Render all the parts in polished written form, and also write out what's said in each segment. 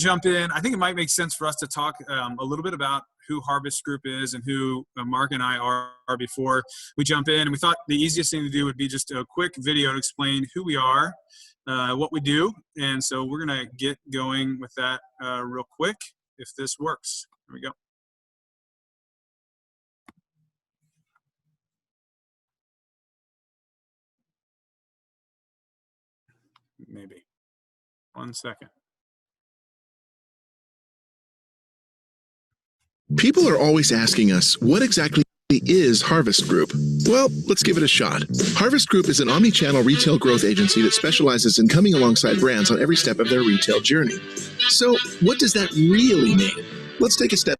jump in, I think it might make sense for us to talk a little bit about who Harvest Group is and who Mark and I are before we jump in. And we thought the easiest thing to do would be just a quick video to explain who we are, what we do. And so we're going to get going with that real quick, if this works. Here we go. Maybe. 1 second. People are always asking us, what exactly is Harvest Group? Well, let's give it a shot. Harvest Group is an omni-channel retail growth agency that specializes in coming alongside brands on every step of their retail journey. So, what does that really mean? Let's take a step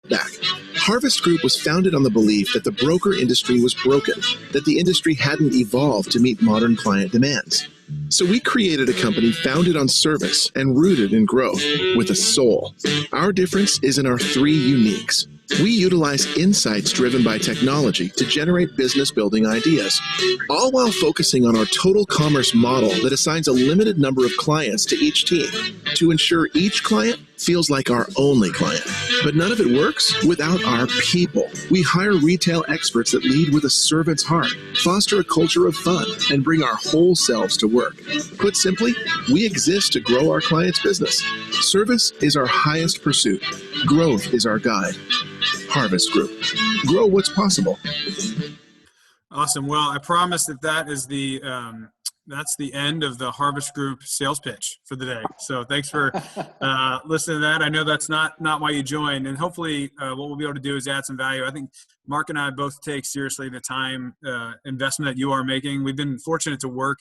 back. Harvest Group was founded on the belief that the broker industry was broken, that the industry hadn't evolved to meet modern client demands. So we created a company founded on service and rooted in growth with a soul. Our difference is in our three uniques. We utilize insights driven by technology to generate business building ideas, all while focusing on our total commerce model that assigns a limited number of clients to each team to ensure each client feels like our only client. But none of it works without our people. We hire retail experts that lead with a servant's heart, foster a culture of fun, and bring our whole selves to work. Put simply, we exist to grow our clients' business. Service is our highest pursuit. Growth is our guide. Harvest Group. Grow what's possible. Awesome. Well, I promise that is the that's the end of the Harvest Group sales pitch for the day. So thanks for listening to that. I know that's not why you joined, and hopefully what we'll be able to do is add some value. I think Mark and I both take seriously the time investment that you are making. We've been fortunate to work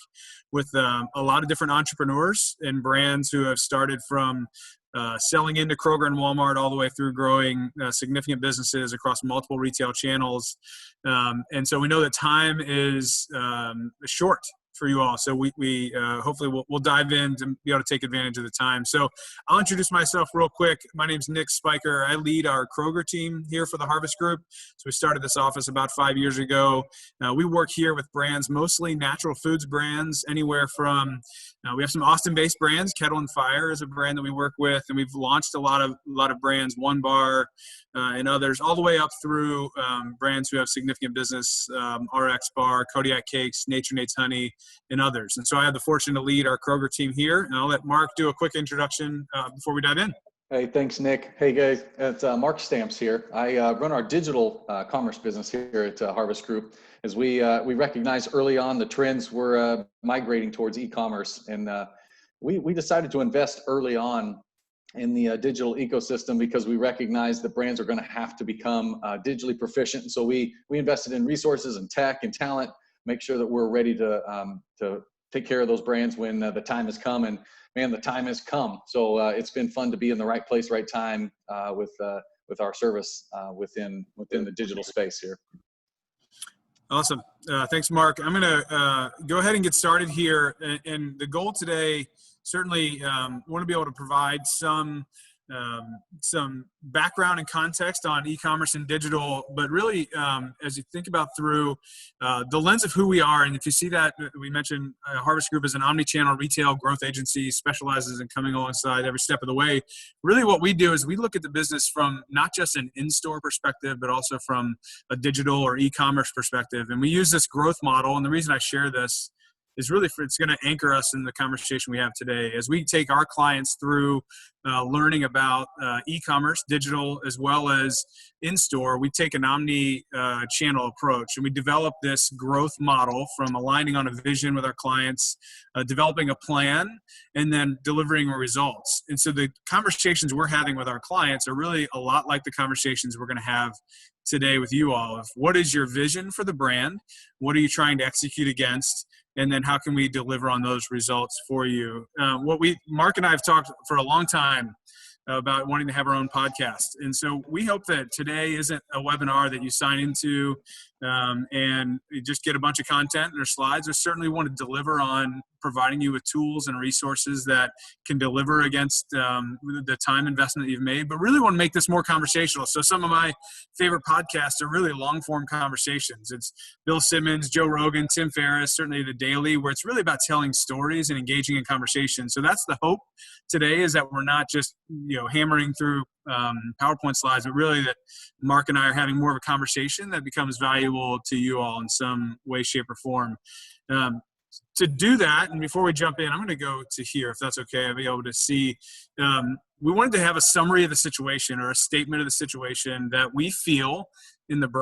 with a lot of different entrepreneurs and brands who have started from selling into Kroger and Walmart all the way through growing significant businesses across multiple retail channels. And so we know that time is short for you all. So we hopefully we'll dive in to be able to take advantage of the time. So I'll introduce myself real quick. My name's Nick Spiker. I lead our Kroger team here for the Harvest Group. So we started this office about 5 years ago. We work here with brands, mostly natural foods brands, anywhere from, we have some Austin-based brands. Kettle and Fire is a brand that we work with, and we've launched a lot of brands, One Bar and others, all the way up through brands who have significant business, RX Bar, Kodiak Cakes, Nature Nate's Honey, and others. And so I have the fortune to lead our Kroger team here, and I'll let Mark do a quick introduction before we dive in. Hey, thanks, Nick. Hey, guys, it's Mark Stamps here. I run our digital commerce business here at Harvest Group. As we recognized early on the trends were migrating towards e-commerce, and we decided to invest early on in the digital ecosystem because we recognized that brands are going to have to become digitally proficient. And so we invested in resources and tech and talent, make sure that we're ready to take care of those brands when the time has come. And man, the time has come. So it's been fun to be in the right place, right time with our service within the digital space here. Awesome. Thanks, Mark. I'm going to go ahead and get started here. And the goal today, certainly want to be able to provide some background and context on e-commerce and digital, but really as you think about through the lens of who we are, and if you see that, we mentioned Harvest Group is an omni-channel retail growth agency, specializes in coming alongside every step of the way. Really what we do is we look at the business from not just an in-store perspective, but also from a digital or e-commerce perspective. And we use this growth model, and the reason I share this is really it's going to anchor us in the conversation we have today as we take our clients through learning about e-commerce, digital, as well as in-store. We take an omni-channel approach, and we develop this growth model from aligning on a vision with our clients, developing a plan, and then delivering results. And so the conversations we're having with our clients are really a lot like the conversations we're going to have today with you all of what is your vision for the brand? What are you trying to execute against? And then how can we deliver on those results for you? Mark and I have talked for a long time about wanting to have our own podcast. And so we hope that today isn't a webinar that you sign into and you just get a bunch of content or slides. I certainly want to deliver on providing you with tools and resources that can deliver against the time investment that you've made, but really want to make this more conversational. So some of my favorite podcasts are really long form conversations. It's Bill Simmons, Joe Rogan, Tim Ferriss, certainly The Daily, where it's really about telling stories and engaging in conversation. So that's the hope today, is that we're not just, hammering through PowerPoint slides, but really that Mark and I are having more of a conversation that becomes valuable to you all in some way, shape, or form. To do that, and before we jump in, I'm going to go to here, if that's okay. I'll be able to see. We wanted to have a summary of the situation, or a statement of the situation that we feel in the brand